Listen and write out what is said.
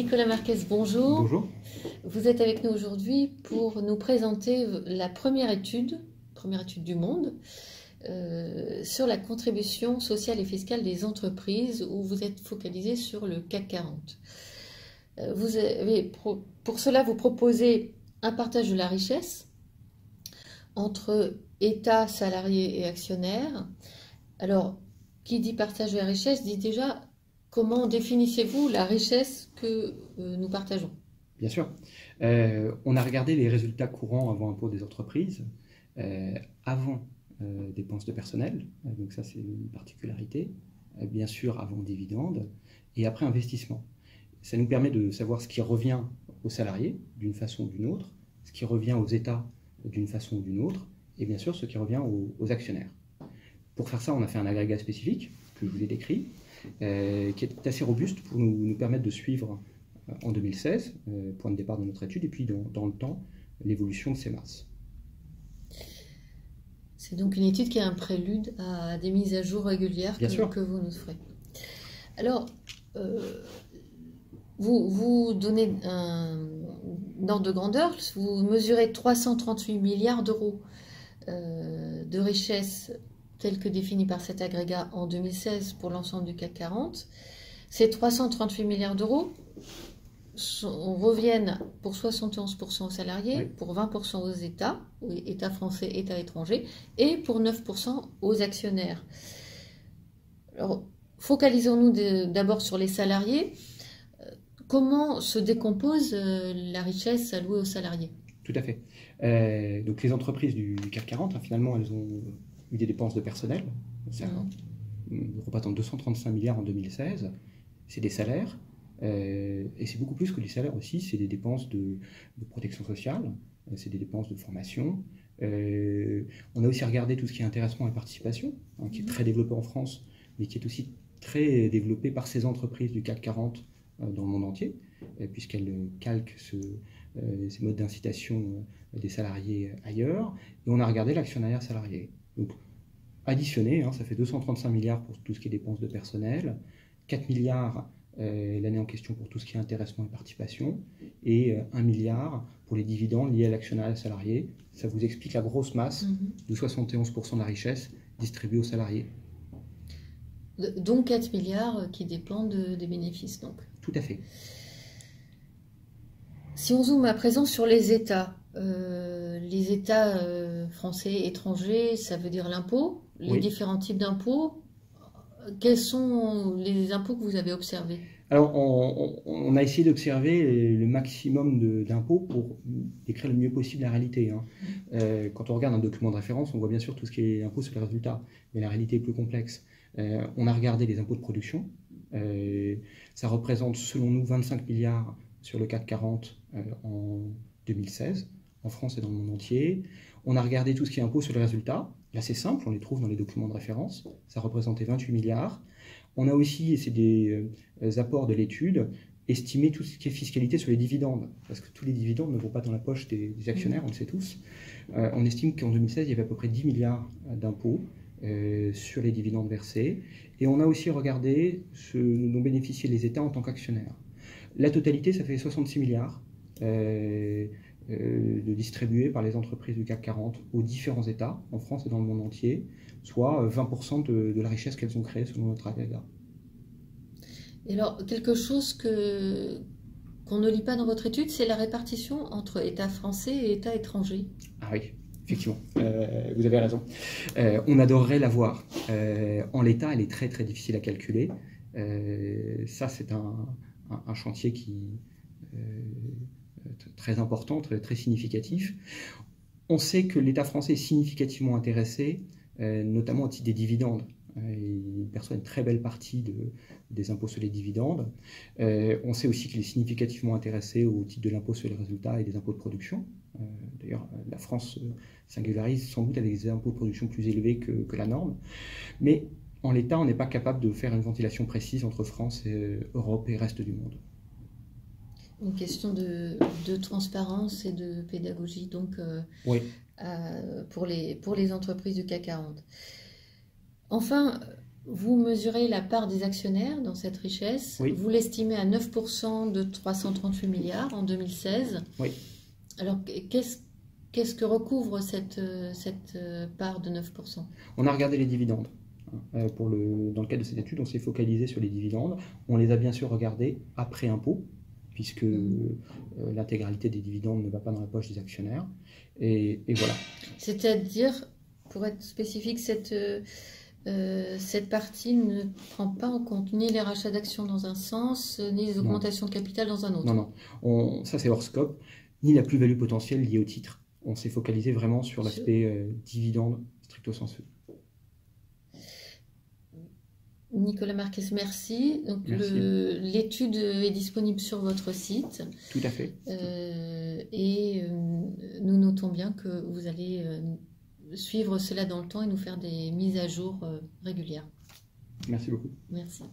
Nicolas Marquez, bonjour. Bonjour. Vous êtes avec nous aujourd'hui pour nous présenter la première étude du monde sur la contribution sociale et fiscale des entreprises, où vous êtes focalisé sur le CAC 40. Pour cela, vous proposez un partage de la richesse entre État, salariés et actionnaires. Alors, qui dit partage de la richesse dit déjà comment définissez-vous la richesse que nous partageons? Bien sûr. On a regardé les résultats courants avant impôt des entreprises, avant dépenses de personnel, donc ça c'est une particularité, bien sûr avant dividendes, et après investissement. Ça nous permet de savoir ce qui revient aux salariés d'une façon ou d'une autre, ce qui revient aux États d'une façon ou d'une autre, et bien sûr ce qui revient aux actionnaires. Pour faire ça, on a fait un agrégat spécifique, que je vous ai décrit, qui est assez robuste pour nous permettre de suivre en 2016, point de départ de notre étude, et puis dans le temps, l'évolution de ces masses. C'est donc une étude qui est un prélude à des mises à jour régulières que vous nous ferez. Alors, vous donnez un ordre de grandeur, vous mesurez 338 milliards d'euros de richesse telle que définie par cet agrégat en 2016 pour l'ensemble du CAC 40. Ces 338 milliards d'euros reviennent pour 71% aux salariés, oui, pour 20% aux États, États français, États étrangers, et pour 9% aux actionnaires. Alors, focalisons-nous d'abord sur les salariés. Comment se décompose la richesse allouée aux salariés? Tout à fait. Donc les entreprises du CAC 40, finalement, elles ont eu des dépenses de personnel, représentant 235 milliards en 2016. C'est des salaires, et c'est beaucoup plus que des salaires aussi, c'est des dépenses de protection sociale, c'est des dépenses de formation. On a aussi regardé tout ce qui est intéressement et participation, qui est très développé en France, mais qui est aussi très développé par ces entreprises du CAC 40 dans le monde entier, puisqu'elles calquent ces modes d'incitation des salariés ailleurs. Et on a regardé l'actionnariat salarié. Donc, additionné, ça fait 235 milliards pour tout ce qui est dépenses de personnel, 4 milliards l'année en question pour tout ce qui est intéressement et participation, et 1 milliard pour les dividendes liés à l'actionnariat salarié. Ça vous explique la grosse masse de 71% de la richesse distribuée aux salariés. Donc 4 milliards qui dépendent des bénéfices. Donc. Tout à fait. Si on zoome à présent sur les États français, étrangers, ça veut dire l'impôt, les différents types d'impôts. Quels sont les impôts que vous avez observés? Alors, on a essayé d'observer le maximum d'impôts pour décrire le mieux possible la réalité. Quand on regarde un document de référence, on voit bien sûr tout ce qui est impôt sur les résultats, mais la réalité est plus complexe. On a regardé les impôts de production. Ça représente, selon nous, 25 milliards sur le CAC 40 en 2016, en France et dans le monde entier. On a regardé tout ce qui est impôt sur les résultats. Là, c'est simple, on les trouve dans les documents de référence. Ça représentait 28 milliards. On a aussi, et c'est des apports de l'étude, estimé tout ce qui est fiscalité sur les dividendes. Parce que tous les dividendes ne vont pas dans la poche des actionnaires, on le sait tous. On estime qu'en 2016, il y avait à peu près 10 milliards d'impôts sur les dividendes versés. Et on a aussi regardé ce dont bénéficiaient les États en tant qu'actionnaires. La totalité, ça fait 66 milliards de distribués par les entreprises du CAC 40 aux différents États, en France et dans le monde entier, soit 20% de la richesse qu'elles ont créée selon notre agrégat. Et alors, quelque chose qu'on ne lit pas dans votre étude, c'est la répartition entre État français et État étranger. Ah oui, effectivement, vous avez raison. On adorerait la voir. En l'état, elle est très très difficile à calculer. Ça, c'est un chantier qui très important, très significatif. On sait que l'État français est significativement intéressé, notamment au titre des dividendes. Il perçoit une très belle partie des impôts sur les dividendes. On sait aussi qu'il est significativement intéressé au titre de l'impôt sur les résultats et des impôts de production. D'ailleurs, la France singularise sans doute avec des impôts de production plus élevés que la norme. Mais en l'état, on n'est pas capable de faire une ventilation précise entre France, Europe et reste du monde. Une question de transparence et de pédagogie donc pour les entreprises du CAC 40. Enfin, Vous mesurez la part des actionnaires dans cette richesse. Oui. Vous l'estimez à 9% de 338 milliards en 2016. Oui. Alors, qu'est-ce que recouvre cette part de 9%? On a regardé les dividendes. Dans le cadre de cette étude, on s'est focalisé sur les dividendes. On les a bien sûr regardés après impôt, puisque l'intégralité des dividendes ne va pas dans la poche des actionnaires. Et voilà. C'est-à-dire, pour être spécifique, cette partie ne prend pas en compte ni les rachats d'actions dans un sens, ni les augmentations de capital dans un autre. Non. Ça c'est hors scope, ni la plus-value potentielle liée au titre. On s'est focalisé vraiment sur l'aspect dividende stricto sensu. Nicolas Marquez, merci. Donc l'étude est disponible sur votre site. Tout à fait. Nous notons bien que vous allez suivre cela dans le temps et nous faire des mises à jour régulières. Merci beaucoup. Merci.